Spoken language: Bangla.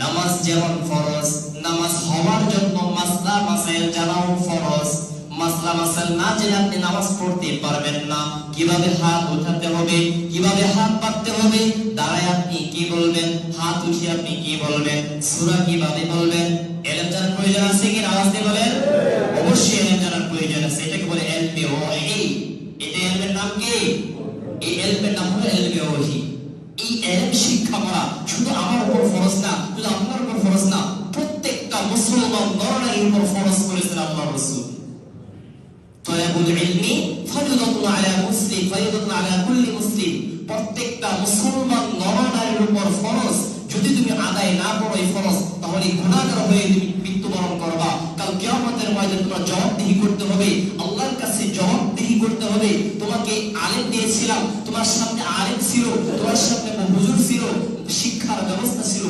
নামাজ যেমন ফরজ, নামাজ হওয়ার জন্য মাসলা মাসাইল জানাও ফরজ। মাসলা মাসাইল না জেনে আপনি নামাজ পড়তে পারবেন না। কিভাবে হাত উঠাতে হবে, কিভাবে হাত পাততে হবে, দাঁড়ায় আপনি কি বলবেন, হাত উঠিয়ে আপনি কি বলবেন, সূরা কিভাবে বলবেন, ইলম জানার প্রয়োজন আছে কি? আওয়াজ দিয়ে বলেন। অবশ্যই ইলম জানার প্রয়োজন আছে। এটাকে বলে ইলমে ওয়াহি। এটা ইলমের নাম কি? এই ইলমের নাম হলো ইলমে ওয়াহি। এই ইলম শিক্ষা করা শুধু আমার উপর ফরজ না, শুধু আপনার উপর ফরজ না, প্রত্যেকটা মুসলমান নরনারীর উপর ফরজ করেছেন আল্লাহর রাসূল। তালাবুল ইলমি ফরীদাতুন আলা মুসলিম, ফরীদাতুন আলা কুল্লি মুসলিম। প্রত্যেকটা মুসলমান নরনারীর উপর ফরজ। যদি তুমি আদায় না করো এই ফরজ, তাহলে গুনাহগার হয়ে তুমি মৃত্যুবরণ করবা। কাল কিয়ামতের ময়দানে তোমার জবাবদিহি করতে হবে, আল্লাহর কাছে জবাবদিহি করতে হবে। তোমাকে আলেম দিয়েছিলাম, তোমার সামনে আলেম ছিল, তোমার সামনে হুজুর ছিল, শিক্ষার ব্যবস্থা ছিল।